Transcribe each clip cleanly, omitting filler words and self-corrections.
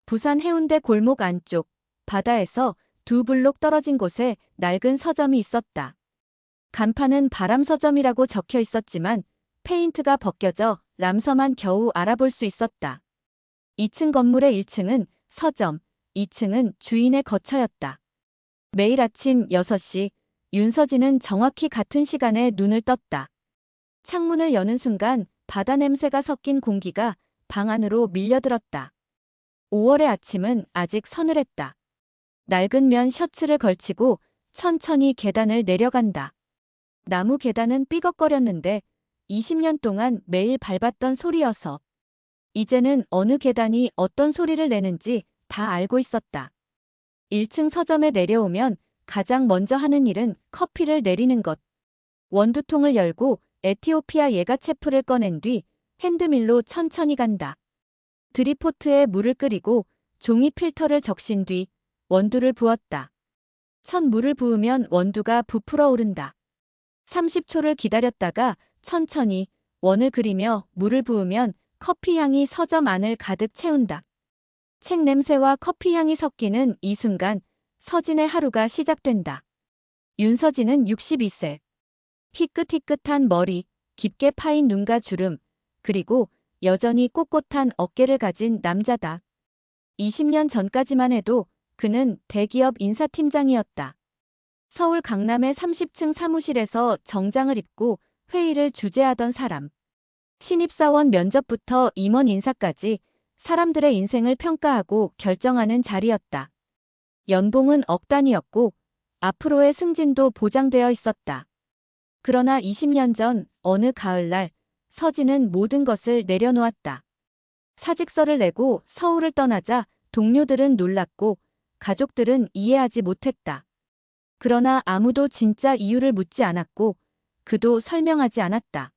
부산 해운대 골목 안쪽 바다에서 두 블록 떨어진 곳에 낡은 서점이 있었다. 간판은 바람서점이라고 적혀 있었지만 페인트가 벗겨져 람서만 겨우 알아볼 수 있었다. 2층 건물의 1층은 서점, 2층은 주인의 거처였다. 매일 아침 6시 윤서진은 정확히 같은 시간에 눈을 떴다. 창문을 여는 순간 바다 냄새가 섞인 공기가 방 안으로 밀려들었다. 5월의 아침은 아직 서늘했다. 낡은 면 셔츠를 걸치고 천천히 계단을 내려간다. 나무 계단은 삐걱거렸는데 20년 동안 매일 밟았던 소리여서 이제는 어느 계단이 어떤 소리를 내는지 다 알고 있었다. 1층 서점에 내려오면 가장 먼저 하는 일은 커피를 내리는 것. 원두통을 열고 에티오피아 예가체프를 꺼낸 뒤 핸드밀로 천천히 간다. 드리포트에 물을 끓이고 종이 필터를 적신 뒤 원두를 부었다. 첫 물을 부으면 원두가 부풀어 오른다. 30초를 기다렸다가 천천히 원을 그리며 물을 부으면 커피 향이 서점 안을 가득 채운다. 책 냄새와 커피 향이 섞이는 이 순간 서진의 하루가 시작된다. 윤서진은 62세. 희끗희끗한 머리, 깊게 파인 눈과 주름, 그리고 여전히 꼿꼿한 어깨를 가진 남자다. 20년 전까지만 해도 그는 대기업 인사팀장이었다. 서울 강남의 30층 사무실에서 정장을 입고 회의를 주재하던 사람. 신입사원 면접부터 임원 인사까지 사람들의 인생을 평가하고 결정하는 자리였다. 연봉은 억 단위였고 앞으로의 승진도 보장되어 있었다. 그러나 20년 전 어느 가을날 서진은 모든 것을 내려놓았다. 사직서를 내고 서울을 떠나자 동료들은 놀랐고 가족들은 이해하지 못했다. 그러나 아무도 진짜 이유를 묻지 않았고 그도 설명하지 않았다.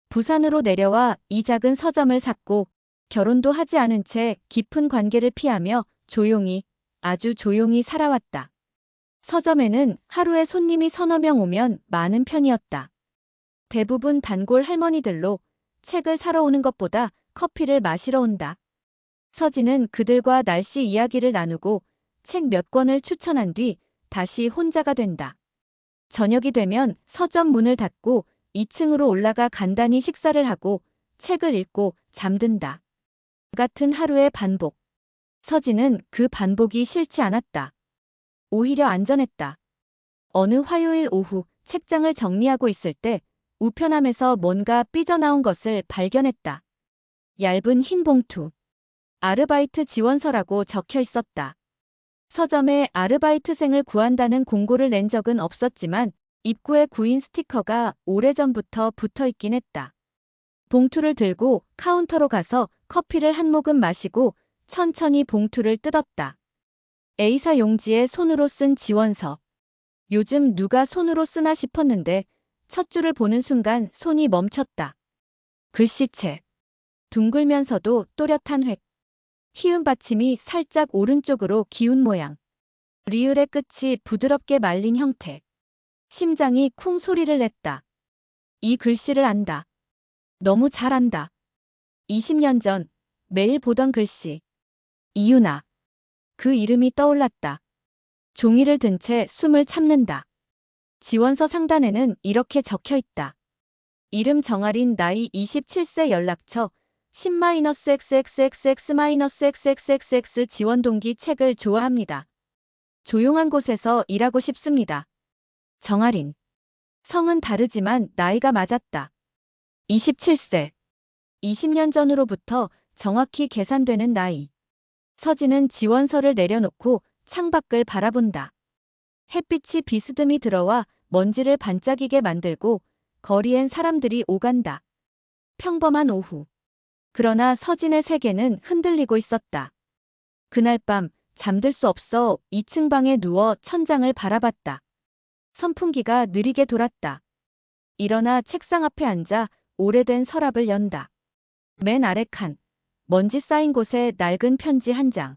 부산으로 내려와 이 작은 서점을 샀고 결혼도 하지 않은 채 깊은 관계를 피하며 조용히, 아주 조용히 살아왔다. 서점에는 하루에 손님이 서너 명 오면 많은 편이었다. 대부분 단골 할머니들로 책을 사러 오는 것보다 커피를 마시러 온다. 서진은 그들과 날씨 이야기를 나누고 책 몇 권을 추천한 뒤 다시 혼자가 된다. 저녁이 되면 서점 문을 닫고 2층으로 올라가 간단히 식사를 하고 책을 읽고 잠든다. 같은 하루의 반복. 서진은 그 반복이 싫지 않았다. 오히려 안전했다. 어느 화요일 오후 책장을 정리하고 있을 때 우편함에서 뭔가 삐져나온 것을 발견했다. 얇은 흰 봉투. 아르바이트 지원서라고 적혀 있었다. 서점에 아르바이트생을 구한다는 공고를 낸 적은 없었지만 입구에 구인 스티커가 오래전부터 붙어 있긴 했다. 봉투를 들고 카운터로 가서 커피를 한 모금 마시고 천천히 봉투를 뜯었다. A사 용지에 손으로 쓴 지원서. 요즘 누가 손으로 쓰나 싶었는데 첫 줄을 보는 순간 손이 멈췄다. 글씨체. 둥글면서도 또렷한 획. 희은 받침이 살짝 오른쪽으로 기운 모양. 리을의 끝이 부드럽게 말린 형태. 심장이 쿵 소리를 냈다. 이 글씨를 안다. 너무 잘 안다. 20년 전 매일 보던 글씨. 이유나. 그 이름이 떠올랐다. 종이를 든 채 숨을 참는다. 지원서 상단에는 이렇게 적혀 있다. 이름 정아린 나이 27세 연락처 10-XXXX-XXX 지원 동기 책을 좋아합니다. 조용한 곳에서 일하고 싶습니다. 정아린. 성은 다르지만 나이가 맞았다. 27세. 20년 전으로부터 정확히 계산되는 나이. 서진은 지원서를 내려놓고 창밖을 바라본다. 햇빛이 비스듬히 들어와 먼지를 반짝이게 만들고 거리엔 사람들이 오간다. 평범한 오후. 그러나 서진의 세계는 흔들리고 있었다. 그날 밤 잠들 수 없어 2층 방에 누워 천장을 바라봤다. 선풍기가 느리게 돌았다. 일어나 책상 앞에 앉아 오래된 서랍을 연다. 맨 아래 칸. 먼지 쌓인 곳에 낡은 편지 한 장.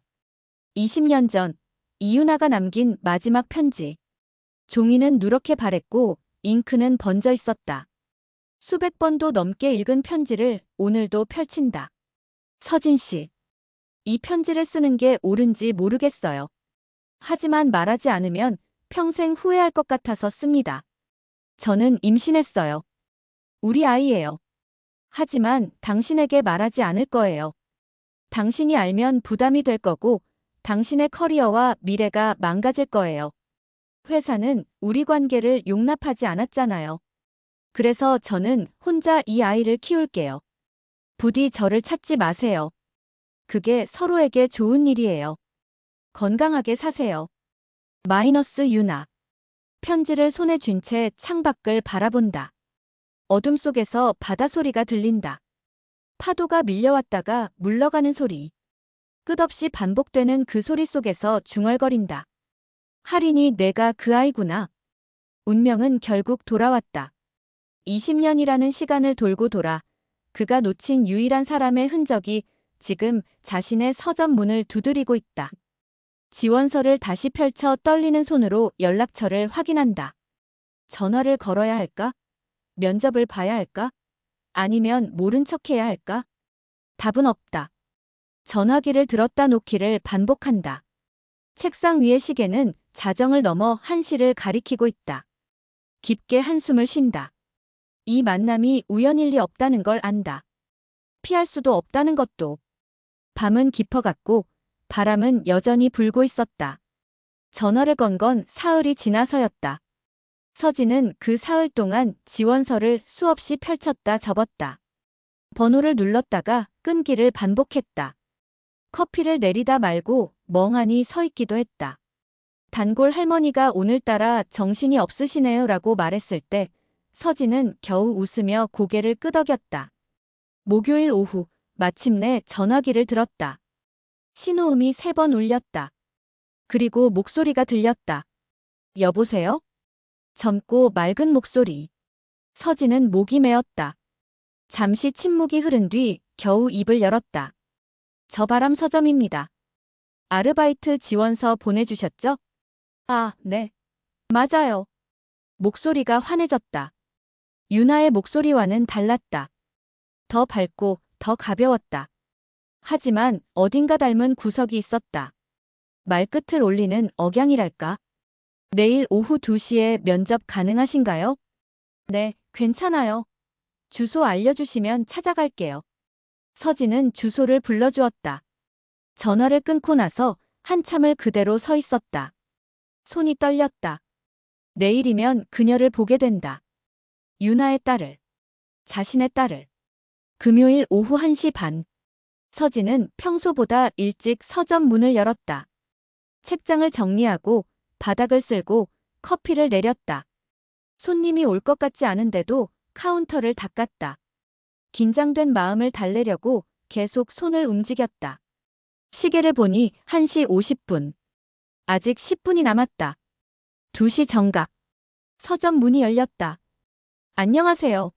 20년 전 이유나가 남긴 마지막 편지. 종이는 누렇게 바랬고 잉크는 번져 있었다. 수백 번도 넘게 읽은 편지를 오늘도 펼친다. 서진 씨. 이 편지를 쓰는 게 옳은지 모르겠어요. 하지만 말하지 않으면 평생 후회할 것 같아서 씁니다. 저는 임신했어요. 우리 아이예요. 하지만 당신에게 말하지 않을 거예요. 당신이 알면 부담이 될 거고 당신의 커리어와 미래가 망가질 거예요. 회사는 우리 관계를 용납하지 않았잖아요. 그래서 저는 혼자 이 아이를 키울게요. 부디 저를 찾지 마세요. 그게 서로에게 좋은 일이에요. 건강하게 사세요. 마이너스 유나. 편지를 손에 쥔 채 창밖을 바라본다. 어둠 속에서 바다 소리가 들린다. 파도가 밀려왔다가 물러가는 소리. 끝없이 반복되는 그 소리 속에서 중얼거린다. 할인이 내가 그 아이구나. 운명은 결국 돌아왔다. 20년이라는 시간을 돌고 돌아 그가 놓친 유일한 사람의 흔적이 지금 자신의 서점 문을 두드리고 있다. 지원서를 다시 펼쳐 떨리는 손으로 연락처를 확인한다. 전화를 걸어야 할까? 면접을 봐야 할까? 아니면 모른 척해야 할까? 답은 없다. 전화기를 들었다 놓기를 반복한다. 책상 위의 시계는 자정을 넘어 1시를 가리키고 있다. 깊게 한숨을 쉰다. 이 만남이 우연일 리 없다는 걸 안다. 피할 수도 없다는 것도. 밤은 깊어갔고 바람은 여전히 불고 있었다. 전화를 건 건 사흘이 지나서였다. 서진은 그 사흘 동안 지원서를 수없이 펼쳤다 접었다. 번호를 눌렀다가 끊기를 반복했다. 커피를 내리다 말고 멍하니 서 있기도 했다. 단골 할머니가 오늘따라 정신이 없으시네요 라고 말했을 때 서진은 겨우 웃으며 고개를 끄덕였다. 목요일 오후 마침내 전화기를 들었다. 신호음이 3번 울렸다. 그리고 목소리가 들렸다. 여보세요? 젊고 맑은 목소리. 서진은 목이 메었다. 잠시 침묵이 흐른 뒤 겨우 입을 열었다. 저 바람 서점입니다. 아르바이트 지원서 보내주셨죠? 아, 네. 맞아요. 목소리가 환해졌다. 유나의 목소리와는 달랐다. 더 밝고 더 가벼웠다. 하지만 어딘가 닮은 구석이 있었다. 말끝을 올리는 억양이랄까. 내일 오후 2시에 면접 가능하신가요? 네, 괜찮아요. 주소 알려주시면 찾아갈게요. 서진은 주소를 불러주었다. 전화를 끊고 나서 한참을 그대로 서 있었다. 손이 떨렸다. 내일이면 그녀를 보게 된다. 유나의 딸을. 자신의 딸을. 금요일 오후 1시 반. 서진은 평소보다 일찍 서점 문을 열었다. 책장을 정리하고 바닥을 쓸고 커피를 내렸다. 손님이 올 것 같지 않은데도 카운터를 닦았다. 긴장된 마음을 달래려고 계속 손을 움직였다. 시계를 보니 1시 50분. 아직 10분이 남았다. 2시 정각. 서점 문이 열렸다. 안녕하세요.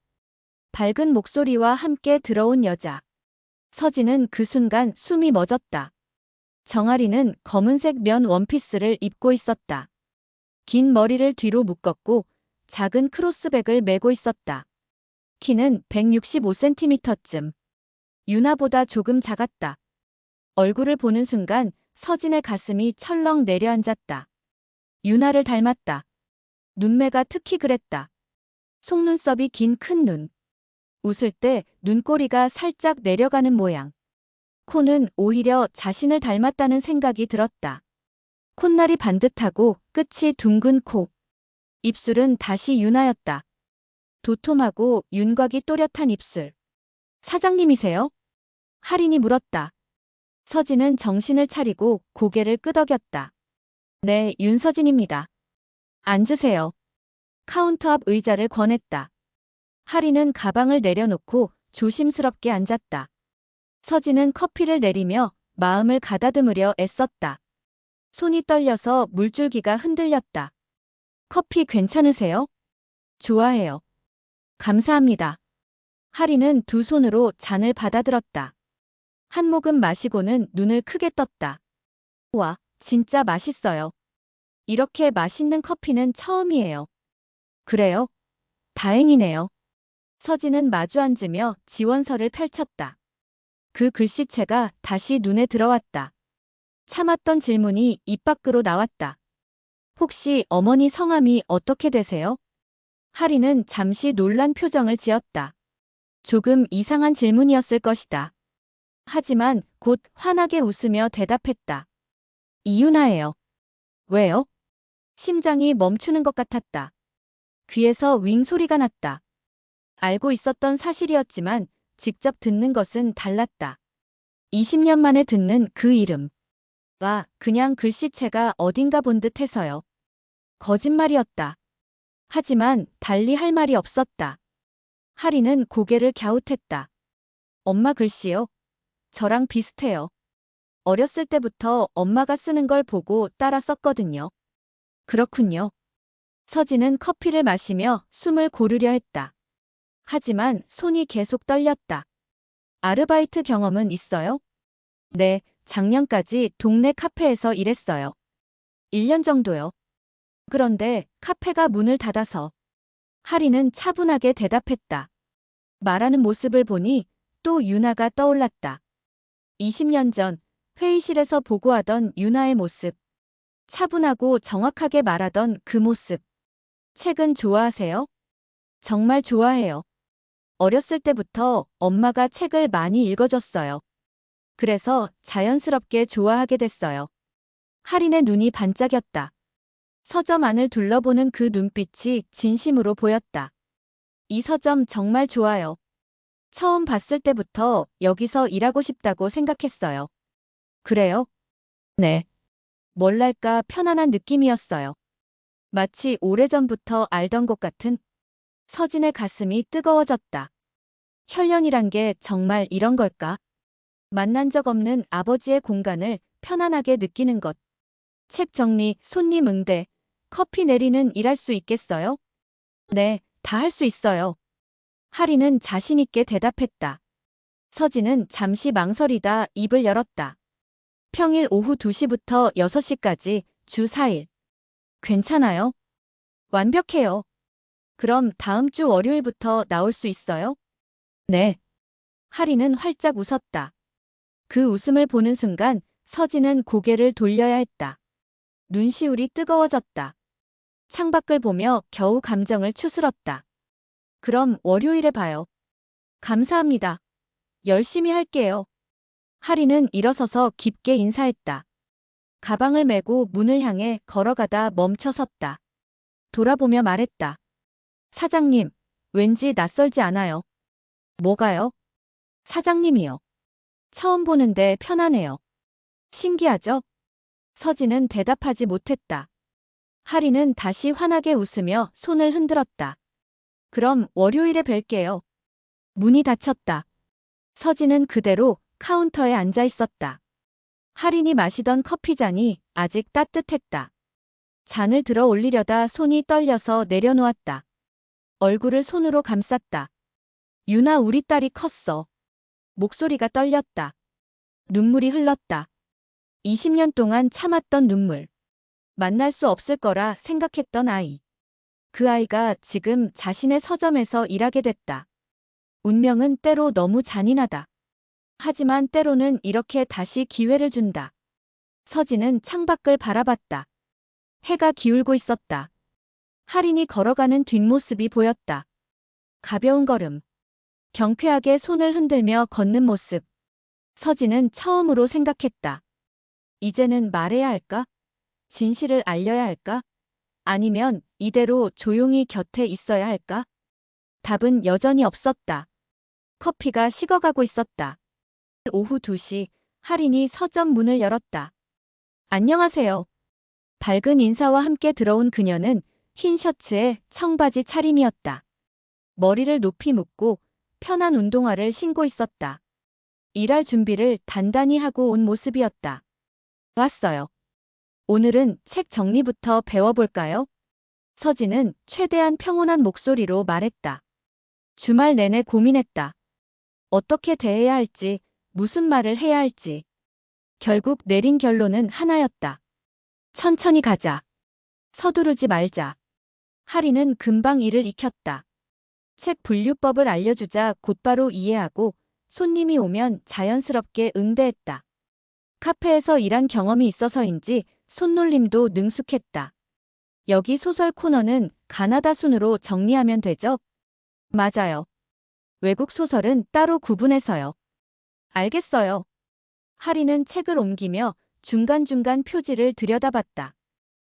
밝은 목소리와 함께 들어온 여자. 서진은 그 순간 숨이 멎었다. 정아리는 검은색 면 원피스를 입고 있었다. 긴 머리를 뒤로 묶었고 작은 크로스백을 메고 있었다. 키는 165cm쯤. 유나보다 조금 작았다. 얼굴을 보는 순간 서진의 가슴이 철렁 내려앉았다. 유나를 닮았다. 눈매가 특히 그랬다. 속눈썹이 긴 큰 눈. 웃을 때 눈꼬리가 살짝 내려가는 모양. 코는 오히려 자신을 닮았다는 생각이 들었다. 콧날이 반듯하고 끝이 둥근 코. 입술은 다시 유나였다. 도톰하고 윤곽이 또렷한 입술. 사장님이세요? 할인이 물었다. 서진은 정신을 차리고 고개를 끄덕였다. 네, 윤서진입니다. 앉으세요. 카운터 앞 의자를 권했다. 할인은 가방을 내려놓고 조심스럽게 앉았다. 서진은 커피를 내리며 마음을 가다듬으려 애썼다. 손이 떨려서 물줄기가 흔들렸다. 커피 괜찮으세요? 좋아해요. 감사합니다. 할인은 두 손으로 잔을 받아들었다. 한 모금 마시고는 눈을 크게 떴다. 와, 진짜 맛있어요. 이렇게 맛있는 커피는 처음이에요. 그래요? 다행이네요. 서진은 마주 앉으며 지원서를 펼쳤다. 그 글씨체가 다시 눈에 들어왔다. 참았던 질문이 입 밖으로 나왔다. 혹시 어머니 성함이 어떻게 되세요? 하리는 잠시 놀란 표정을 지었다. 조금 이상한 질문이었을 것이다. 하지만 곧 환하게 웃으며 대답했다. 이윤아예요. 왜요? 심장이 멈추는 것 같았다. 귀에서 윙 소리가 났다. 알고 있었던 사실이었지만 직접 듣는 것은 달랐다. 20년 만에 듣는 그 이름. 와, 그냥 글씨체가 어딘가 본 듯해서요. 거짓말이었다. 하지만 달리 할 말이 없었다. 하리는 고개를 갸웃했다. 엄마 글씨요? 저랑 비슷해요. 어렸을 때부터 엄마가 쓰는 걸 보고 따라 썼거든요. 그렇군요. 서진은 커피를 마시며 숨을 고르려 했다. 하지만 손이 계속 떨렸다. 아르바이트 경험은 있어요? 네, 작년까지 동네 카페에서 일했어요. 1년 정도요. 그런데 카페가 문을 닫아서. 하리는 차분하게 대답했다. 말하는 모습을 보니 또 유나가 떠올랐다. 20년 전 회의실에서 보고하던 유나의 모습. 차분하고 정확하게 말하던 그 모습. 책은 좋아하세요? 정말 좋아해요. 어렸을 때부터 엄마가 책을 많이 읽어줬어요. 그래서 자연스럽게 좋아하게 됐어요. 할인의 눈이 반짝였다. 서점 안을 둘러보는 그 눈빛이 진심으로 보였다. 이 서점 정말 좋아요. 처음 봤을 때부터 여기서 일하고 싶다고 생각했어요. 그래요? 네. 뭘랄까 편안한 느낌이었어요. 마치 오래전부터 알던 것 같은. 서진의 가슴이 뜨거워졌다. 혈연이란 게 정말 이런 걸까? 만난 적 없는 아버지의 공간을 편안하게 느끼는 것. 책 정리, 손님 응대, 커피 내리는 일할 수 있겠어요? 네, 다 할 수 있어요. 하리는 자신 있게 대답했다. 서진은 잠시 망설이다 입을 열었다. 평일 오후 2시부터 6시까지 주 4일. 괜찮아요? 완벽해요. 그럼 다음 주 월요일부터 나올 수 있어요? 네. 하리는 활짝 웃었다. 그 웃음을 보는 순간 서진은 고개를 돌려야 했다. 눈시울이 뜨거워졌다. 창밖을 보며 겨우 감정을 추스렀다. 그럼 월요일에 봐요. 감사합니다. 열심히 할게요. 하리는 일어서서 깊게 인사했다. 가방을 메고 문을 향해 걸어가다 멈춰섰다. 돌아보며 말했다. 사장님, 왠지 낯설지 않아요. 뭐가요? 사장님이요. 처음 보는데 편하네요. 신기하죠? 서진은 대답하지 못했다. 하리는 다시 환하게 웃으며 손을 흔들었다. 그럼 월요일에 뵐게요. 문이 닫혔다. 서진은 그대로 카운터에 앉아 있었다. 하린이 마시던 커피잔이 아직 따뜻했다. 잔을 들어 올리려다 손이 떨려서 내려놓았다. 얼굴을 손으로 감쌌다. 유나 우리 딸이 컸어. 목소리가 떨렸다. 눈물이 흘렀다. 20년 동안 참았던 눈물. 만날 수 없을 거라 생각했던 아이. 그 아이가 지금 자신의 서점에서 일하게 됐다. 운명은 때로 너무 잔인하다. 하지만 때로는 이렇게 다시 기회를 준다. 서진은 창밖을 바라봤다. 해가 기울고 있었다. 할인이 걸어가는 뒷모습이 보였다. 가벼운 걸음. 경쾌하게 손을 흔들며 걷는 모습. 서진은 처음으로 생각했다. 이제는 말해야 할까? 진실을 알려야 할까? 아니면 이대로 조용히 곁에 있어야 할까? 답은 여전히 없었다. 커피가 식어가고 있었다. 오후 2시, 할인이 서점 문을 열었다. 안녕하세요. 밝은 인사와 함께 들어온 그녀는 흰 셔츠에 청바지 차림이었다. 머리를 높이 묶고 편한 운동화를 신고 있었다. 일할 준비를 단단히 하고 온 모습이었다. 왔어요. 오늘은 책 정리부터 배워볼까요? 서진은 최대한 평온한 목소리로 말했다. 주말 내내 고민했다. 어떻게 대해야 할지, 무슨 말을 해야 할지. 결국 내린 결론은 하나였다. 천천히 가자. 서두르지 말자. 하리는 금방 이를 익혔다. 책 분류법을 알려주자 곧바로 이해하고 손님이 오면 자연스럽게 응대했다. 카페에서 일한 경험이 있어서인지 손놀림도 능숙했다. 여기 소설 코너는 가나다 순으로 정리하면 되죠? 맞아요. 외국 소설은 따로 구분해서요. 알겠어요. 하리는 책을 옮기며 중간중간 표지를 들여다봤다.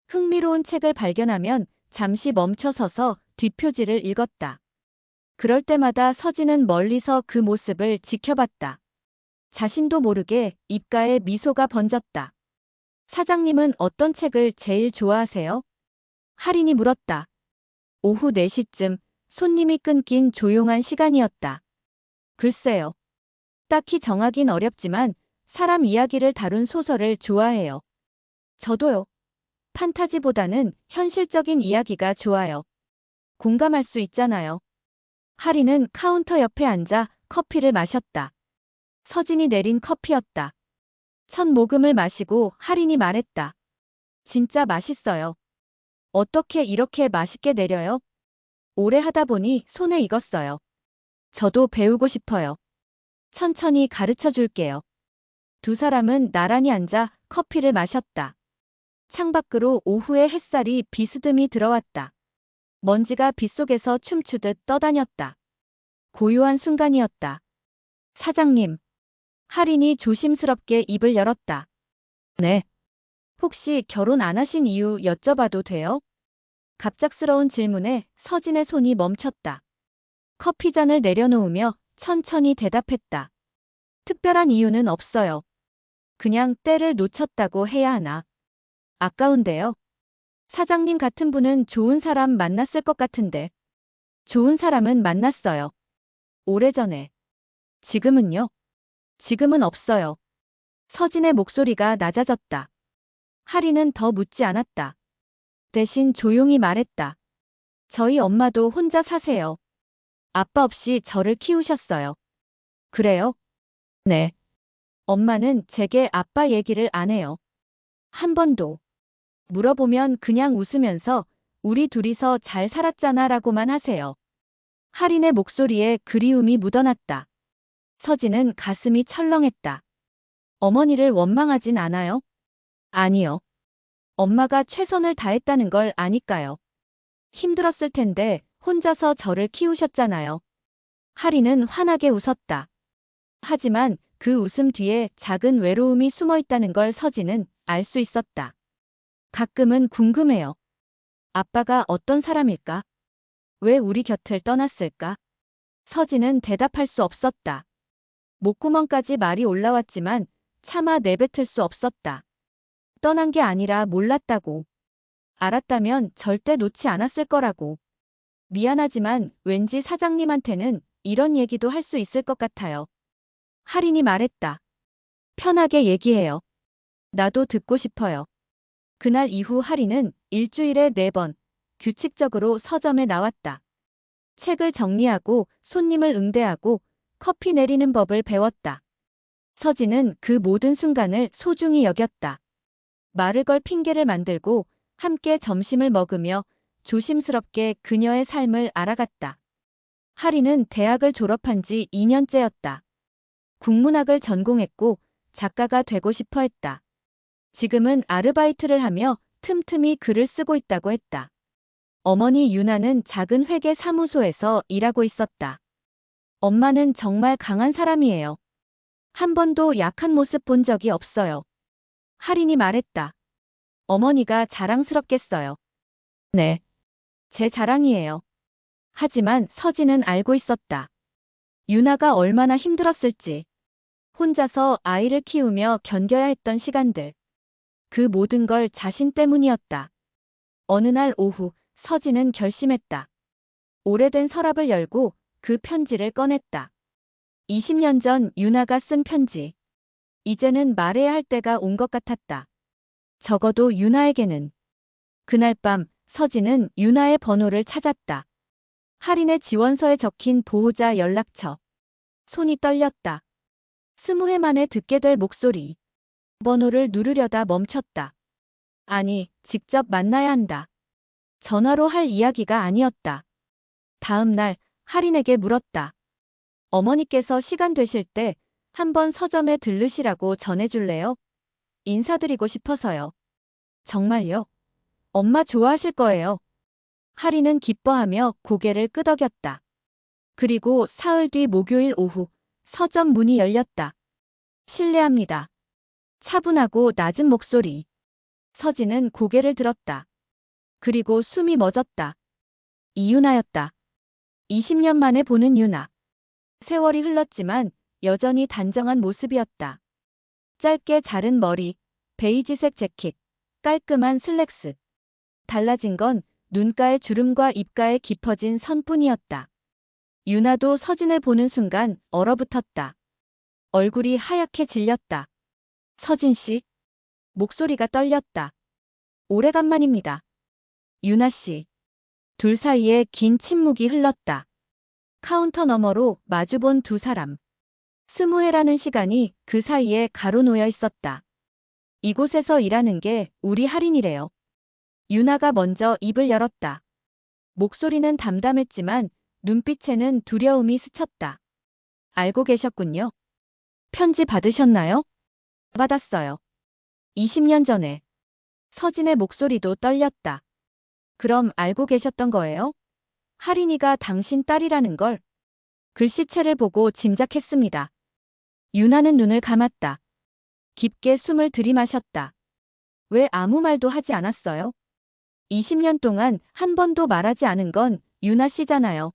흥미로운 책을 발견하면 잠시 멈춰서서 뒷표지를 읽었다. 그럴 때마다 서진은 멀리서 그 모습을 지켜봤다. 자신도 모르게 입가에 미소가 번졌다. 사장님은 어떤 책을 제일 좋아하세요? 할인이 물었다. 오후 4시쯤 손님이 끊긴 조용한 시간이었다. 글쎄요. 딱히 정하긴 어렵지만 사람 이야기를 다룬 소설을 좋아해요. 저도요. 판타지보다는 현실적인 이야기가 좋아요. 공감할 수 있잖아요. 하리는 카운터 옆에 앉아 커피를 마셨다. 서진이 내린 커피였다. 첫 모금을 마시고 할인이 말했다. 진짜 맛있어요. 어떻게 이렇게 맛있게 내려요? 오래 하다 보니 손에 익었어요. 저도 배우고 싶어요. 천천히 가르쳐 줄게요. 두 사람은 나란히 앉아 커피를 마셨다. 창밖으로 오후의 햇살이 비스듬히 들어왔다. 먼지가 빗속에서 춤추듯 떠다녔다. 고요한 순간이었다. 사장님. 할인이 조심스럽게 입을 열었다. 네. 혹시 결혼 안 하신 이유 여쭤봐도 돼요? 갑작스러운 질문에 서진의 손이 멈췄다. 커피잔을 내려놓으며 천천히 대답했다. 특별한 이유는 없어요. 그냥 때를 놓쳤다고 해야 하나. 아까운데요. 사장님 같은 분은 좋은 사람 만났을 것 같은데. 좋은 사람은 만났어요. 오래전에. 지금은요? 지금은 없어요. 서진의 목소리가 낮아졌다. 하리는 더 묻지 않았다. 대신 조용히 말했다. 저희 엄마도 혼자 사세요. 아빠 없이 저를 키우셨어요. 그래요? 네. 엄마는 제게 아빠 얘기를 안 해요. 한 번도. 물어보면 그냥 웃으면서 우리 둘이서 잘 살았잖아 라고만 하세요. 할인의 목소리에 그리움이 묻어났다. 서진은 가슴이 철렁했다. 어머니를 원망하진 않아요? 아니요. 엄마가 최선을 다했다는 걸 아니까요. 힘들었을 텐데 혼자서 저를 키우셨잖아요. 할인은 환하게 웃었다. 하지만 그 웃음 뒤에 작은 외로움이 숨어 있다는 걸 서진은 알 수 있었다. 가끔은 궁금해요. 아빠가 어떤 사람일까? 왜 우리 곁을 떠났을까? 서진은 대답할 수 없었다. 목구멍까지 말이 올라왔지만 차마 내뱉을 수 없었다. 떠난 게 아니라 몰랐다고. 알았다면 절대 놓지 않았을 거라고. 미안하지만 왠지 사장님한테는 이런 얘기도 할 수 있을 것 같아요. 할인이 말했다. 편하게 얘기해요. 나도 듣고 싶어요. 그날 이후 할인은 일주일에 4번 규칙적으로 서점에 나왔다. 책을 정리하고 손님을 응대하고 커피 내리는 법을 배웠다. 서진은 그 모든 순간을 소중히 여겼다. 말을 걸 핑계를 만들고 함께 점심을 먹으며 조심스럽게 그녀의 삶을 알아갔다. 할인은 대학을 졸업한 지 2년째였다. 국문학을 전공했고 작가가 되고 싶어 했다. 지금은 아르바이트를 하며 틈틈이 글을 쓰고 있다고 했다. 어머니 유나는 작은 회계 사무소에서 일하고 있었다. 엄마는 정말 강한 사람이에요. 한 번도 약한 모습 본 적이 없어요. 할인이 말했다. 어머니가 자랑스럽겠어요. 네. 제 자랑이에요. 하지만 서진은 알고 있었다. 유나가 얼마나 힘들었을지. 혼자서 아이를 키우며 견뎌야 했던 시간들. 그 모든 걸 자신 때문이었다. 어느 날 오후 서진은 결심했다. 오래된 서랍을 열고 그 편지를 꺼냈다. 20년 전 유나가 쓴 편지. 이제는 말해야 할 때가 온 것 같았다. 적어도 유나에게는. 그날 밤 서진은 유나의 번호를 찾았다. 할인의 지원서에 적힌 보호자 연락처. 손이 떨렸다. 20회 만에 듣게 될 목소리. 번호를 누르려다 멈췄다. 아니, 직접 만나야 한다. 전화로 할 이야기가 아니었다. 다음 날 할인에게 물었다. 어머니께서 시간 되실 때 한번 서점에 들르시라고 전해줄래요? 인사드리고 싶어서요. 정말요? 엄마 좋아하실 거예요. 하리는 기뻐하며 고개를 끄덕였다. 그리고 사흘 뒤 목요일 오후 서점 문이 열렸다. 실례합니다. 차분하고 낮은 목소리. 서진은 고개를 들었다. 그리고 숨이 멎었다. 이유나였다. 20년 만에 보는 유나. 세월이 흘렀지만 여전히 단정한 모습이었다. 짧게 자른 머리, 베이지색 재킷, 깔끔한 슬랙스. 달라진 건 눈가의 주름과 입가에 깊어진 선뿐이었다. 유나도 서진을 보는 순간 얼어붙었다. 얼굴이 하얗게 질렸다. 서진 씨? 목소리가 떨렸다. 오래간만입니다. 유나 씨. 둘 사이에 긴 침묵이 흘렀다. 카운터 너머로 마주본 두 사람. 20회라는 시간이 그 사이에 가로놓여 있었다. 이곳에서 일하는 게 우리 할인이래요. 유나가 먼저 입을 열었다. 목소리는 담담했지만 눈빛에는 두려움이 스쳤다. 알고 계셨군요. 편지 받으셨나요? 받았어요. 20년 전에. 서진의 목소리도 떨렸다. 그럼 알고 계셨던 거예요? 할인이가 당신 딸이라는 걸. 글씨체를 보고 짐작했습니다. 유나는 눈을 감았다. 깊게 숨을 들이마셨다. 왜 아무 말도 하지 않았어요? 20년 동안 한 번도 말하지 않은 건 유나 씨잖아요.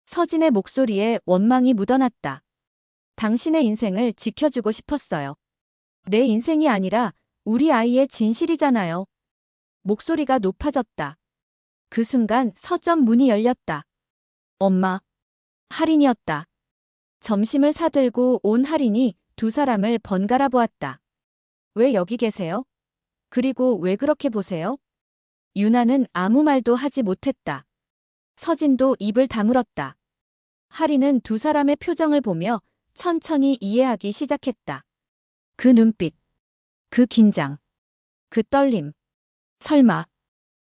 서진의 목소리에 원망이 묻어났다. 당신의 인생을 지켜주고 싶었어요. 내 인생이 아니라 우리 아이의 진실이잖아요. 목소리가 높아졌다. 그 순간 서점 문이 열렸다. 엄마. 할인이었다. 점심을 사들고 온 할인이 두 사람을 번갈아 보았다. 왜 여기 계세요? 그리고 왜 그렇게 보세요? 유나는 아무 말도 하지 못했다. 서진도 입을 다물었다. 할인은 두 사람의 표정을 보며 천천히 이해하기 시작했다. 그 눈빛, 그 긴장, 그 떨림. 설마.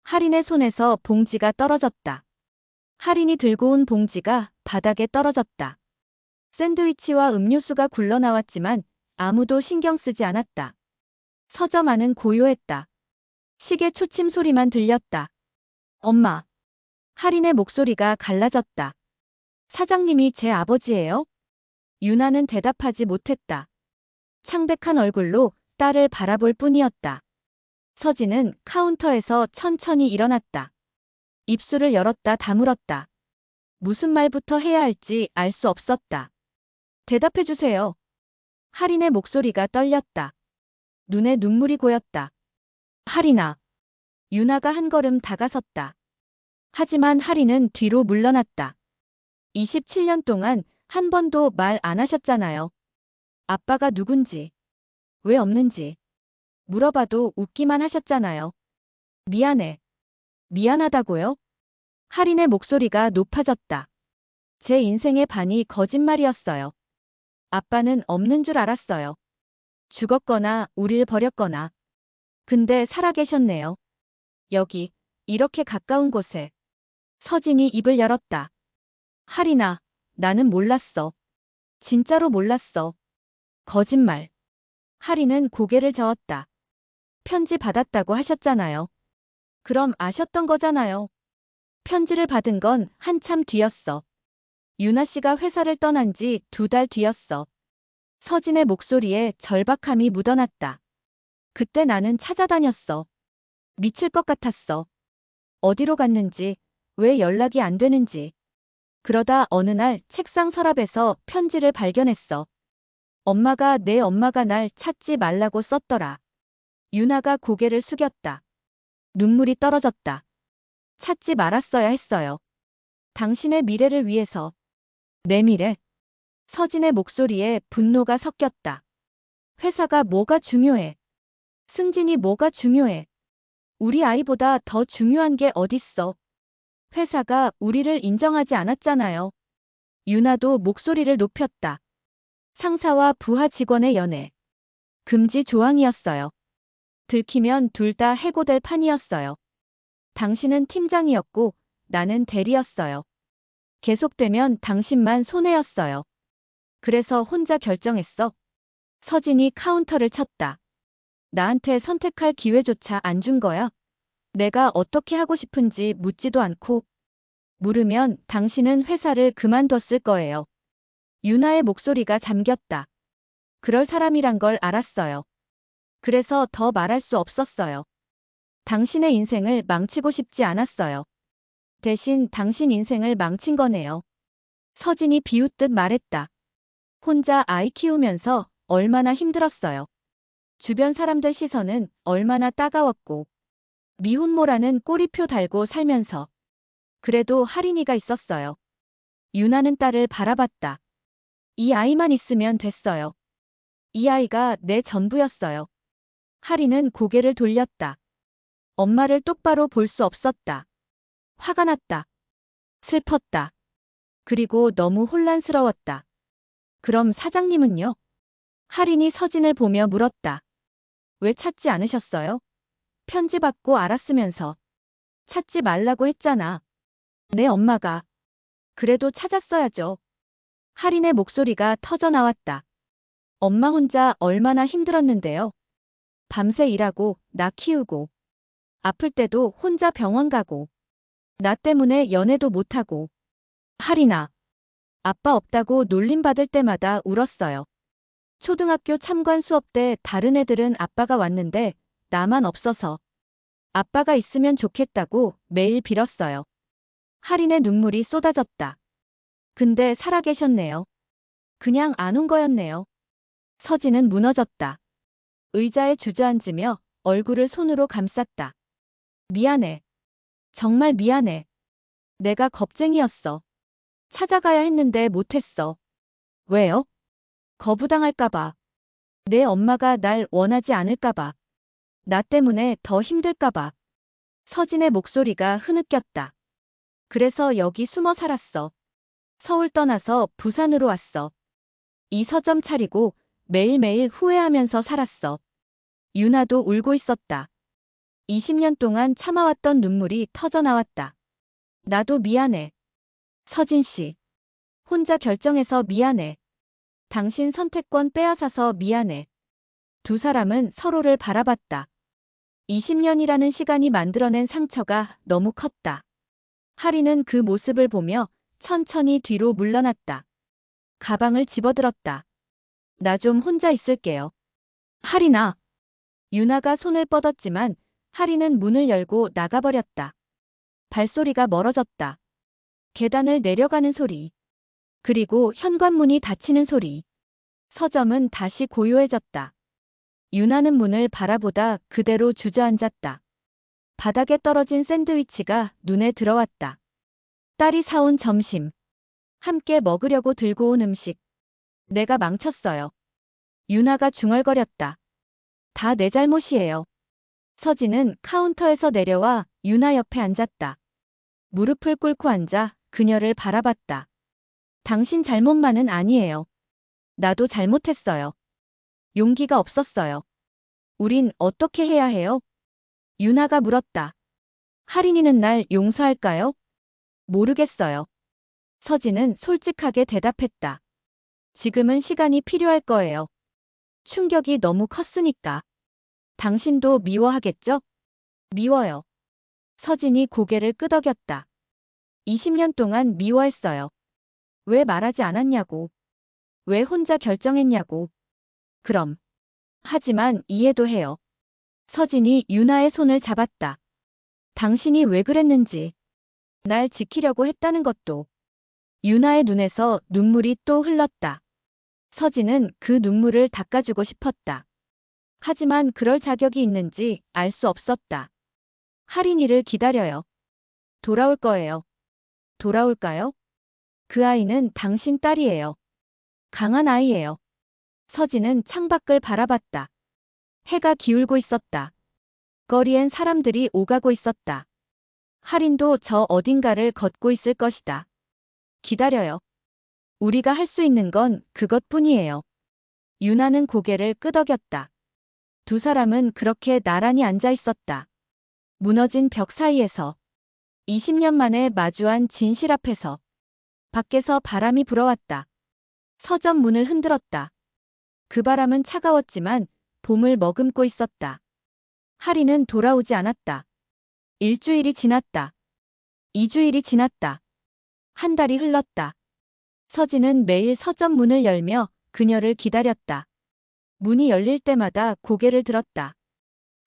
할인의 손에서 봉지가 떨어졌다. 할인이 들고 온 봉지가 바닥에 떨어졌다. 샌드위치와 음료수가 굴러나왔지만 아무도 신경 쓰지 않았다. 서점 안은 고요했다. 시계 초침 소리만 들렸다. 엄마. 할인의 목소리가 갈라졌다. 사장님이 제 아버지예요? 유나는 대답하지 못했다. 창백한 얼굴로 딸을 바라볼 뿐이었다. 서진은 카운터에서 천천히 일어났다. 입술을 열었다 다물었다. 무슨 말부터 해야 할지 알 수 없었다. 대답해 주세요. 할인의 목소리가 떨렸다. 눈에 눈물이 고였다. 할인아. 유나가 한 걸음 다가섰다. 하지만 할인은 뒤로 물러났다. 27년 동안 한 번도 말 안 하셨잖아요. 아빠가 누군지, 왜 없는지 물어봐도 웃기만 하셨잖아요. 미안해. 미안하다고요? 할인의 목소리가 높아졌다. 제 인생의 반이 거짓말이었어요. 아빠는 없는 줄 알았어요. 죽었거나 우릴 버렸거나. 근데 살아계셨네요. 여기, 이렇게 가까운 곳에. 서진이 입을 열었다. 할인아, 나는 몰랐어. 진짜로 몰랐어. 거짓말. 할인은 고개를 저었다. 편지 받았다고 하셨잖아요. 그럼 아셨던 거잖아요. 편지를 받은 건 한참 뒤였어. 유나 씨가 회사를 떠난 지 2달 뒤였어. 서진의 목소리에 절박함이 묻어났다. 그때 나는 찾아다녔어. 미칠 것 같았어. 어디로 갔는지, 왜 연락이 안 되는지. 그러다 어느 날 책상 서랍에서 편지를 발견했어. 내 엄마가 날 찾지 말라고 썼더라. 유나가 고개를 숙였다. 눈물이 떨어졌다. 찾지 말았어야 했어요. 당신의 미래를 위해서. 내 미래. 서진의 목소리에 분노가 섞였다. 회사가 뭐가 중요해? 승진이 뭐가 중요해? 우리 아이보다 더 중요한 게 어딨어? 회사가 우리를 인정하지 않았잖아요. 유나도 목소리를 높였다. 상사와 부하 직원의 연애. 금지 조항이었어요. 들키면 둘 다 해고될 판이었어요. 당신은 팀장이었고 나는 대리였어요. 계속되면 당신만 손해였어요. 그래서 혼자 결정했어. 서진이 카운터를 쳤다. 나한테 선택할 기회조차 안 준 거야. 내가 어떻게 하고 싶은지 묻지도 않고. 물으면 당신은 회사를 그만뒀을 거예요. 유나의 목소리가 잠겼다. 그럴 사람이란 걸 알았어요. 그래서 더 말할 수 없었어요. 당신의 인생을 망치고 싶지 않았어요. 대신 당신 인생을 망친 거네요. 서진이 비웃듯 말했다. 혼자 아이 키우면서 얼마나 힘들었어요. 주변 사람들 시선은 얼마나 따가웠고 미혼모라는 꼬리표 달고 살면서 그래도 할인이가 있었어요. 유나는 딸을 바라봤다. 이 아이만 있으면 됐어요. 이 아이가 내 전부였어요. 할인은 고개를 돌렸다. 엄마를 똑바로 볼 수 없었다. 화가 났다. 슬펐다. 그리고 너무 혼란스러웠다. 그럼 사장님은요? 할인이 서진을 보며 물었다. 왜 찾지 않으셨어요? 편지 받고 알았으면서. 찾지 말라고 했잖아. 내 엄마가. 그래도 찾았어야죠. 할인의 목소리가 터져 나왔다. 엄마 혼자 얼마나 힘들었는데요. 밤새 일하고 나 키우고 아플 때도 혼자 병원 가고 나 때문에 연애도 못하고. 할인아. 아빠 없다고 놀림받을 때마다 울었어요. 초등학교 참관 수업 때 다른 애들은 아빠가 왔는데 나만 없어서 아빠가 있으면 좋겠다고 매일 빌었어요. 할인의 눈물이 쏟아졌다. 근데 살아계셨네요. 그냥 안 온 거였네요. 서진은 무너졌다. 의자에 주저앉으며 얼굴을 손으로 감쌌다. 미안해. 정말 미안해. 내가 겁쟁이였어. 찾아가야 했는데 못했어. 왜요? 거부당할까봐. 내 엄마가 날 원하지 않을까봐. 나 때문에 더 힘들까봐. 서진의 목소리가 흐느꼈다. 그래서 여기 숨어 살았어. 서울 떠나서 부산으로 왔어. 이 서점 차리고 매일매일 후회하면서 살았어. 유나도 울고 있었다. 20년 동안 참아왔던 눈물이 터져 나왔다. 나도 미안해. 서진 씨. 혼자 결정해서 미안해. 당신 선택권 빼앗아서 미안해. 두 사람은 서로를 바라봤다. 20년이라는 시간이 만들어낸 상처가 너무 컸다. 할인은 그 모습을 보며 천천히 뒤로 물러났다. 가방을 집어들었다. 나 좀 혼자 있을게요. 할인아. 유나가 손을 뻗었지만 할인은 문을 열고 나가버렸다. 발소리가 멀어졌다. 계단을 내려가는 소리. 그리고 현관문이 닫히는 소리. 서점은 다시 고요해졌다. 유나는 문을 바라보다 그대로 주저앉았다. 바닥에 떨어진 샌드위치가 눈에 들어왔다. 딸이 사온 점심. 함께 먹으려고 들고 온 음식. 내가 망쳤어요. 유나가 중얼거렸다. 다 내 잘못이에요. 서진은 카운터에서 내려와 유나 옆에 앉았다. 무릎을 꿇고 앉아 그녀를 바라봤다. 당신 잘못만은 아니에요. 나도 잘못했어요. 용기가 없었어요. 우린 어떻게 해야 해요? 유나가 물었다. 할인이는 날 용서할까요? 모르겠어요. 서진은 솔직하게 대답했다. 지금은 시간이 필요할 거예요. 충격이 너무 컸으니까. 당신도 미워하겠죠? 미워요. 서진이 고개를 끄덕였다. 20년 동안 미워했어요. 왜 말하지 않았냐고. 왜 혼자 결정했냐고. 그럼. 하지만 이해도 해요. 서진이 유나의 손을 잡았다. 당신이 왜 그랬는지. 날 지키려고 했다는 것도. 유나의 눈에서 눈물이 또 흘렀다. 서진은 그 눈물을 닦아주고 싶었다. 하지만 그럴 자격이 있는지 알 수 없었다. 할인이를 기다려요. 돌아올 거예요. 돌아올까요? 그 아이는 당신 딸이에요. 강한 아이예요. 서진은 창밖을 바라봤다. 해가 기울고 있었다. 거리엔 사람들이 오가고 있었다. 할인도 저 어딘가를 걷고 있을 것이다. 기다려요. 우리가 할 수 있는 건 그것뿐이에요. 유나는 고개를 끄덕였다. 두 사람은 그렇게 나란히 앉아 있었다. 무너진 벽 사이에서 20년 만에 마주한 진실 앞에서 밖에서 바람이 불어왔다. 서점 문을 흔들었다. 그 바람은 차가웠지만 봄을 머금고 있었다. 하리는 돌아오지 않았다. 일주일이 지났다. 2주일이 지났다. 한 달이 흘렀다. 서진은 매일 서점 문을 열며 그녀를 기다렸다. 문이 열릴 때마다 고개를 들었다.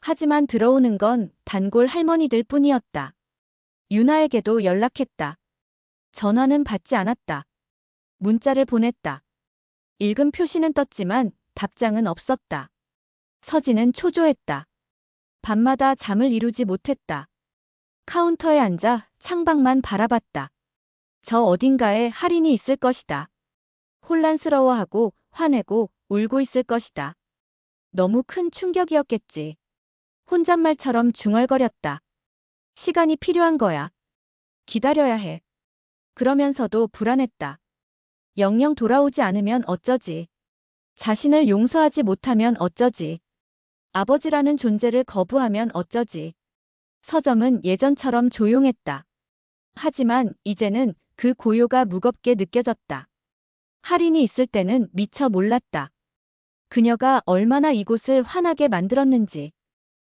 하지만 들어오는 건 단골 할머니들 뿐이었다. 유나에게도 연락했다. 전화는 받지 않았다. 문자를 보냈다. 읽은 표시는 떴지만 답장은 없었다. 서진은 초조했다. 밤마다 잠을 이루지 못했다. 카운터에 앉아 창밖만 바라봤다. 저 어딘가에 할인이 있을 것이다. 혼란스러워하고 화내고 울고 있을 것이다. 너무 큰 충격이었겠지. 혼잣말처럼 중얼거렸다. 시간이 필요한 거야. 기다려야 해. 그러면서도 불안했다. 영영 돌아오지 않으면 어쩌지. 자신을 용서하지 못하면 어쩌지. 아버지라는 존재를 거부하면 어쩌지. 서점은 예전처럼 조용했다. 하지만 이제는 그 고요가 무겁게 느껴졌다. 할인이 있을 때는 미처 몰랐다. 그녀가 얼마나 이곳을 환하게 만들었는지.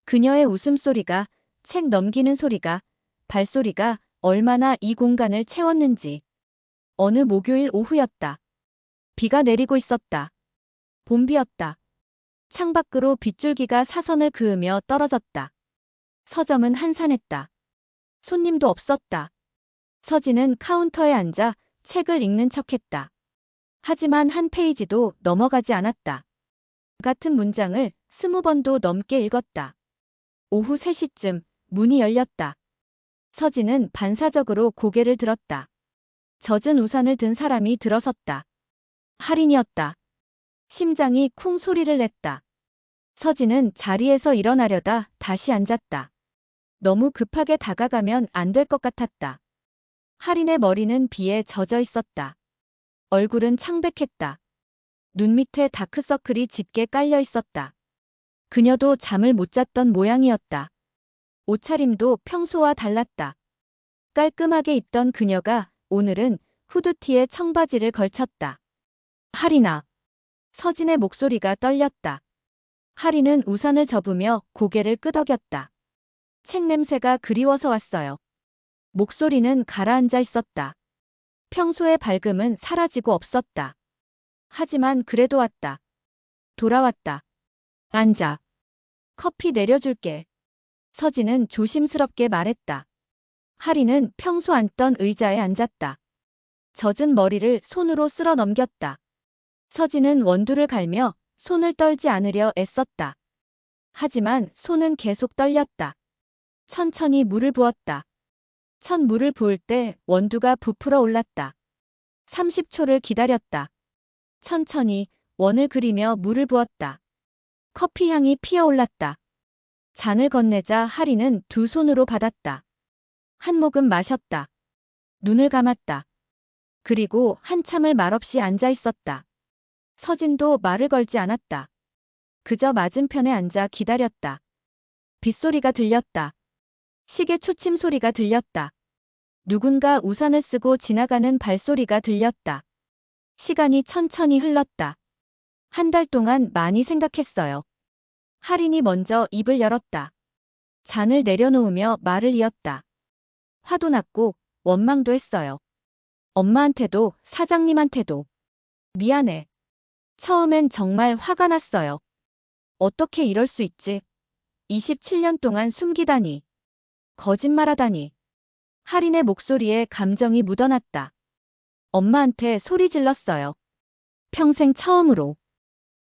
그녀의 웃음소리가, 책 넘기는 소리가, 발소리가 얼마나 이 공간을 채웠는지. 어느 목요일 오후였다. 비가 내리고 있었다. 봄비였다. 창밖으로 빗줄기가 사선을 그으며 떨어졌다. 서점은 한산했다. 손님도 없었다. 서진은 카운터에 앉아 책을 읽는 척했다. 하지만 한 페이지도 넘어가지 않았다. 같은 문장을 20번도 넘게 읽었다. 오후 3시쯤 문이 열렸다. 서진은 반사적으로 고개를 들었다. 젖은 우산을 든 사람이 들어섰다. 할인이었다. 심장이 쿵 소리를 냈다. 서진은 자리에서 일어나려다 다시 앉았다. 너무 급하게 다가가면 안 될 것 같았다. 할인의 머리는 비에 젖어 있었다. 얼굴은 창백했다. 눈 밑에 다크서클이 짙게 깔려 있었다. 그녀도 잠을 못 잤던 모양이었다. 옷차림도 평소와 달랐다. 깔끔하게 입던 그녀가 오늘은 후드티에 청바지를 걸쳤다. 할인아. 서진의 목소리가 떨렸다. 할인은 우산을 접으며 고개를 끄덕였다. 책 냄새가 그리워서 왔어요. 목소리는 가라앉아 있었다. 평소의 밝음은 사라지고 없었다. 하지만 그래도 왔다. 돌아왔다. 앉아. 커피 내려줄게. 서진은 조심스럽게 말했다. 할인은 평소 앉던 의자에 앉았다. 젖은 머리를 손으로 쓸어 넘겼다. 서진은 원두를 갈며 손을 떨지 않으려 애썼다. 하지만 손은 계속 떨렸다. 천천히 물을 부었다. 첫 물을 부을 때 원두가 부풀어 올랐다. 30초를 기다렸다. 천천히 원을 그리며 물을 부었다. 커피 향이 피어올랐다. 잔을 건네자 할인은 두 손으로 받았다. 한 모금 마셨다. 눈을 감았다. 그리고 한참을 말없이 앉아 있었다. 서진도 말을 걸지 않았다. 그저 맞은편에 앉아 기다렸다. 빗소리가 들렸다. 시계 초침 소리가 들렸다. 누군가 우산을 쓰고 지나가는 발소리가 들렸다. 시간이 천천히 흘렀다. 한 달 동안 많이 생각했어요. 할인이 먼저 입을 열었다. 잔을 내려놓으며 말을 이었다. 화도 났고 원망도 했어요. 엄마한테도 사장님한테도. 미안해. 처음엔 정말 화가 났어요. 어떻게 이럴 수 있지? 27년 동안 숨기다니. 거짓말하다니. 할인의 목소리에 감정이 묻어났다. 엄마한테 소리 질렀어요. 평생 처음으로.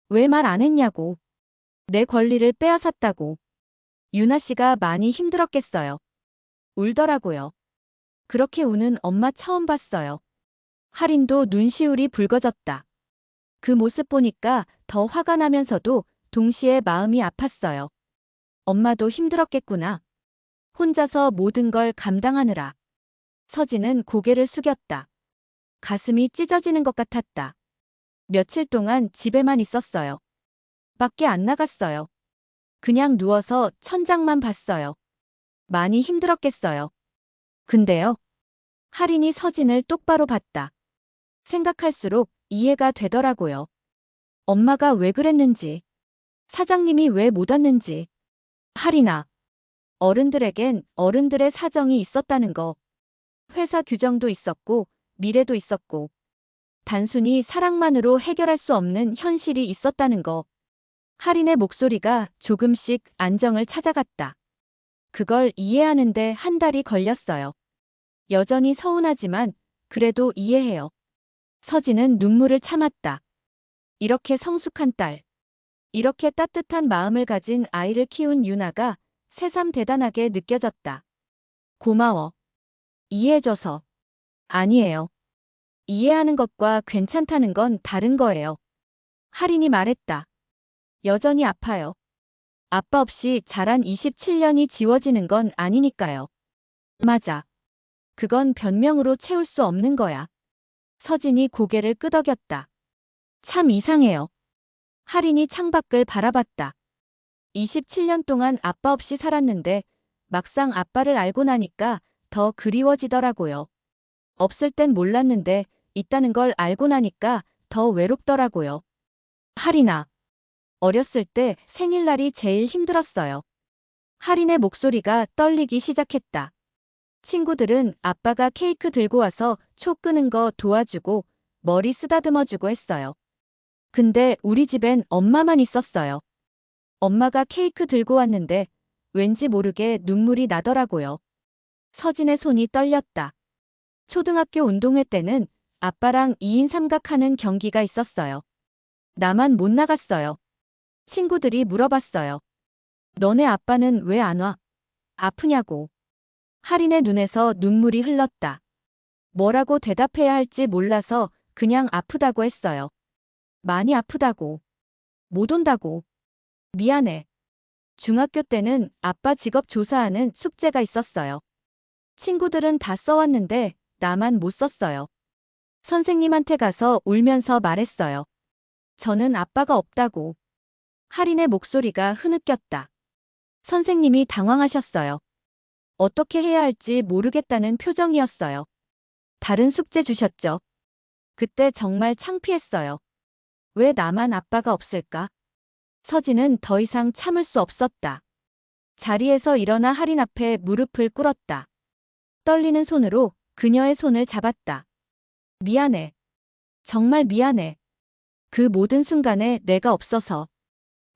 왜 말 안 했냐고. 내 권리를 빼앗았다고. 유나 씨가 많이 힘들었겠어요. 울더라고요. 그렇게 우는 엄마 처음 봤어요. 할인도 눈시울이 붉어졌다. 그 모습 보니까 더 화가 나면서도 동시에 마음이 아팠어요. 엄마도 힘들었겠구나. 혼자서 모든 걸 감당하느라. 서진은 고개를 숙였다. 가슴이 찢어지는 것 같았다. 며칠 동안 집에만 있었어요. 밖에 안 나갔어요. 그냥 누워서 천장만 봤어요. 많이 힘들었겠어요. 근데요. 할인이 서진을 똑바로 봤다. 생각할수록 이해가 되더라고요. 엄마가 왜 그랬는지, 사장님이 왜 못 왔는지. 할인아, 어른들에겐 어른들의 사정이 있었다는 거. 회사 규정도 있었고, 미래도 있었고, 단순히 사랑만으로 해결할 수 없는 현실이 있었다는 거. 할인의 목소리가 조금씩 안정을 찾아갔다. 그걸 이해하는데 한 달이 걸렸어요. 여전히 서운하지만 그래도 이해해요. 서진은 눈물을 참았다. 이렇게 성숙한 딸, 이렇게 따뜻한 마음을 가진 아이를 키운 유나가 새삼 대단하게 느껴졌다. 고마워. 이해해줘서. 아니에요. 이해하는 것과 괜찮다는 건 다른 거예요. 할인이 말했다. 여전히 아파요. 아빠 없이 자란 27년이 지워지는 건 아니니까요. 맞아. 그건 변명으로 채울 수 없는 거야. 서진이 고개를 끄덕였다. 참 이상해요. 할인이 창밖을 바라봤다. 27년 동안 아빠 없이 살았는데 막상 아빠를 알고 나니까 더 그리워지더라고요. 없을 땐 몰랐는데 있다는 걸 알고 나니까 더 외롭더라고요. 할인아. 어렸을 때 생일날이 제일 힘들었어요. 할인의 목소리가 떨리기 시작했다. 친구들은 아빠가 케이크 들고 와서 초 끄는 거 도와주고 머리 쓰다듬어주고 했어요. 근데 우리 집엔 엄마만 있었어요. 엄마가 케이크 들고 왔는데 왠지 모르게 눈물이 나더라고요. 서진의 손이 떨렸다. 초등학교 운동회 때는 아빠랑 2인 삼각하는 경기가 있었어요. 나만 못 나갔어요. 친구들이 물어봤어요. 너네 아빠는 왜 안 와? 아프냐고. 할인의 눈에서 눈물이 흘렀다. 뭐라고 대답해야 할지 몰라서 그냥 아프다고 했어요. 많이 아프다고. 못 온다고. 미안해. 중학교 때는 아빠 직업 조사하는 숙제가 있었어요. 친구들은 다 써왔는데 나만 못 썼어요. 선생님한테 가서 울면서 말했어요. 저는 아빠가 없다고. 할인의 목소리가 흐느꼈다. 선생님이 당황하셨어요. 어떻게 해야 할지 모르겠다는 표정이었어요. 다른 숙제 주셨죠. 그때 정말 창피했어요. 왜 나만 아빠가 없을까? 서진은 더 이상 참을 수 없었다. 자리에서 일어나 할인 앞에 무릎을 꿇었다. 떨리는 손으로 그녀의 손을 잡았다. 미안해. 정말 미안해. 그 모든 순간에 내가 없어서.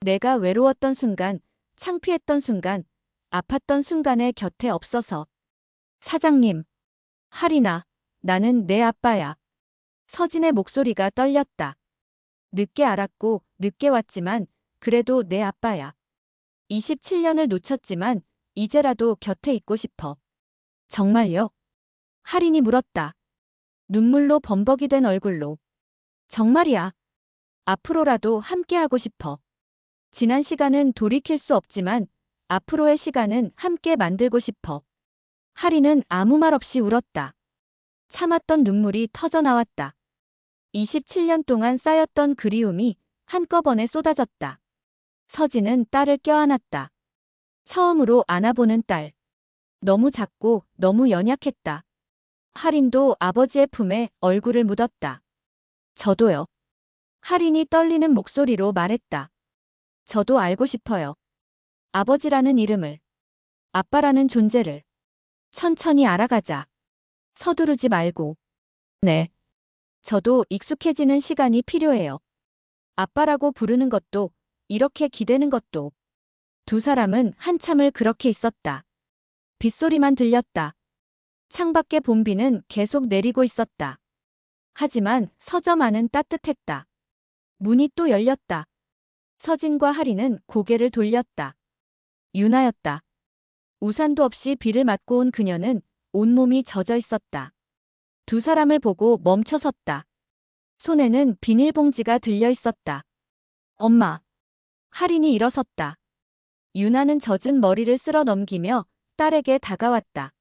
내가 외로웠던 순간, 창피했던 순간, 아팠던 순간에 곁에 없어서. 사장님. 할인아, 나는 내 아빠야. 서진의 목소리가 떨렸다. 늦게 알았고 늦게 왔지만 그래도 내 아빠야. 27년을 놓쳤지만 이제라도 곁에 있고 싶어. 정말요? 할인이 물었다. 눈물로 범벅이 된 얼굴로. 정말이야. 앞으로라도 함께하고 싶어. 지난 시간은 돌이킬 수 없지만 앞으로의 시간은 함께 만들고 싶어. 할인은 아무 말 없이 울었다. 참았던 눈물이 터져 나왔다. 27년 동안 쌓였던 그리움이 한꺼번에 쏟아졌다. 서진은 딸을 껴안았다. 처음으로 안아보는 딸. 너무 작고 너무 연약했다. 할인도 아버지의 품에 얼굴을 묻었다. 저도요. 할인이 떨리는 목소리로 말했다. 저도 알고 싶어요. 아버지라는 이름을, 아빠라는 존재를. 천천히 알아가자. 서두르지 말고. 네. 저도 익숙해지는 시간이 필요해요. 아빠라고 부르는 것도, 이렇게 기대는 것도. 두 사람은 한참을 그렇게 있었다. 빗소리만 들렸다. 창밖의 봄비는 계속 내리고 있었다. 하지만 서점 안은 따뜻했다. 문이 또 열렸다. 서진과 할인은 고개를 돌렸다. 유나였다. 우산도 없이 비를 맞고 온 그녀는 온몸이 젖어 있었다. 두 사람을 보고 멈춰섰다. 손에는 비닐봉지가 들려 있었다. 엄마. 할인이 일어섰다. 유나는 젖은 머리를 쓸어 넘기며 딸에게 다가왔다.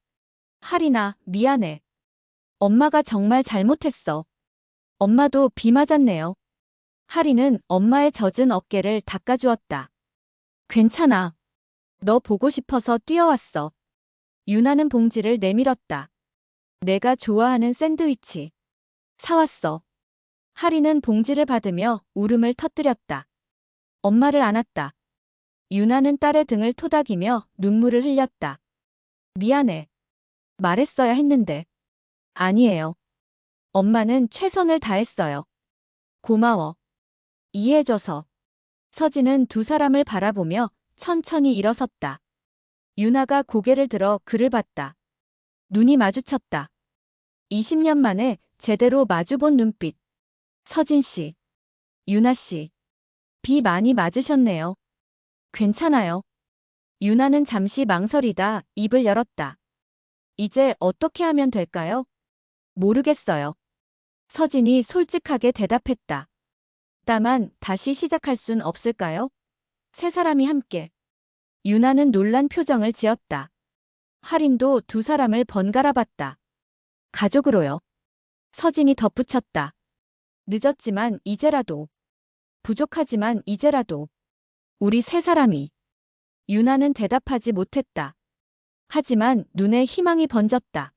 할인아, 미안해. 엄마가 정말 잘못했어. 엄마도 비 맞았네요. 할인은 엄마의 젖은 어깨를 닦아주었다. 괜찮아. 너 보고 싶어서 뛰어왔어. 유나는 봉지를 내밀었다. 내가 좋아하는 샌드위치. 사왔어. 하리는 봉지를 받으며 울음을 터뜨렸다. 엄마를 안았다. 유나는 딸의 등을 토닥이며 눈물을 흘렸다. 미안해. 말했어야 했는데. 아니에요. 엄마는 최선을 다했어요. 고마워. 이해해줘서. 서진은 두 사람을 바라보며 천천히 일어섰다. 유나가 고개를 들어 그를 봤다. 눈이 마주쳤다. 20년 만에 제대로 마주본 눈빛. 서진 씨. 유나 씨. 비 많이 맞으셨네요. 괜찮아요. 유나는 잠시 망설이다 입을 열었다. 이제 어떻게 하면 될까요? 모르겠어요. 서진이 솔직하게 대답했다. 다만 다시 시작할 순 없을까요? 세 사람이 함께. 유나는 놀란 표정을 지었다. 할인도 두 사람을 번갈아 봤다. 가족으로요. 서진이 덧붙였다. 늦었지만 이제라도. 부족하지만 이제라도. 우리 세 사람이. 유나는 대답하지 못했다. 하지만 눈에 희망이 번졌다.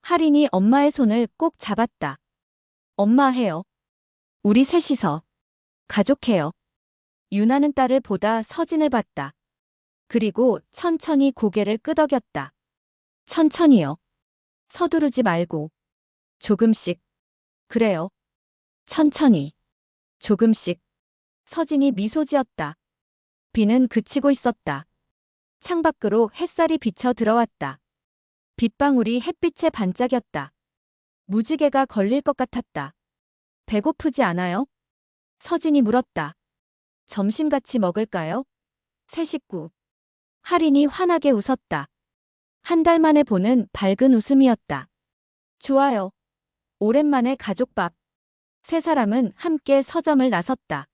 할인이 엄마의 손을 꼭 잡았다. 엄마 해요. 우리 셋이서. 가족해요. 유나는 딸을 보다 서진을 봤다. 그리고 천천히 고개를 끄덕였다. 천천히요. 서두르지 말고. 조금씩. 그래요. 천천히. 조금씩. 서진이 미소 지었다. 비는 그치고 있었다. 창밖으로 햇살이 비쳐 들어왔다. 빗방울이 햇빛에 반짝였다. 무지개가 걸릴 것 같았다. 배고프지 않아요? 서진이 물었다. 점심 같이 먹을까요? 새 식구. 할인이 환하게 웃었다. 한 달 만에 보는 밝은 웃음이었다. 좋아요. 오랜만에 가족밥. 세 사람은 함께 서점을 나섰다.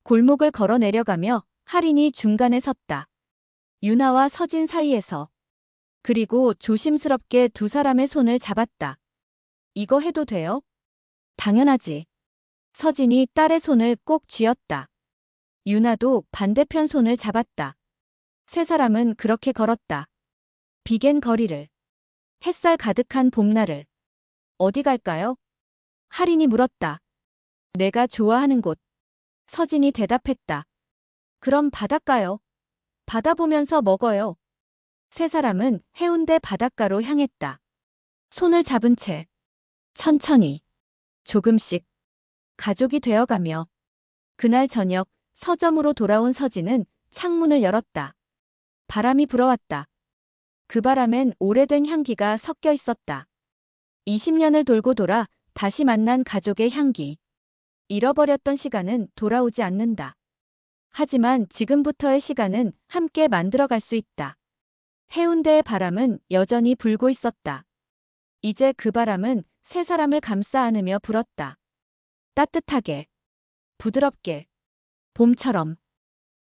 골목을 걸어 내려가며 할인이 중간에 섰다. 유나와 서진 사이에서. 그리고 조심스럽게 두 사람의 손을 잡았다. 이거 해도 돼요? 당연하지. 서진이 딸의 손을 꼭 쥐었다. 유나도 반대편 손을 잡았다. 세 사람은 그렇게 걸었다. 비겐 거리를. 햇살 가득한 봄날을. 어디 갈까요? 할인이 물었다. 내가 좋아하는 곳. 서진이 대답했다. 그럼 바닷가요. 바다 보면서 먹어요. 세 사람은 해운대 바닷가로 향했다. 손을 잡은 채. 천천히. 조금씩. 가족이 되어가며. 그날 저녁 서점으로 돌아온 서진은 창문을 열었다. 바람이 불어왔다. 그 바람엔 오래된 향기가 섞여 있었다. 20년을 돌고 돌아 다시 만난 가족의 향기. 잃어버렸던 시간은 돌아오지 않는다. 하지만 지금부터의 시간은 함께 만들어갈 수 있다. 해운대의 바람은 여전히 불고 있었다. 이제 그 바람은 세 사람을 감싸 안으며 불었다. 따뜻하게. 부드럽게. 봄처럼.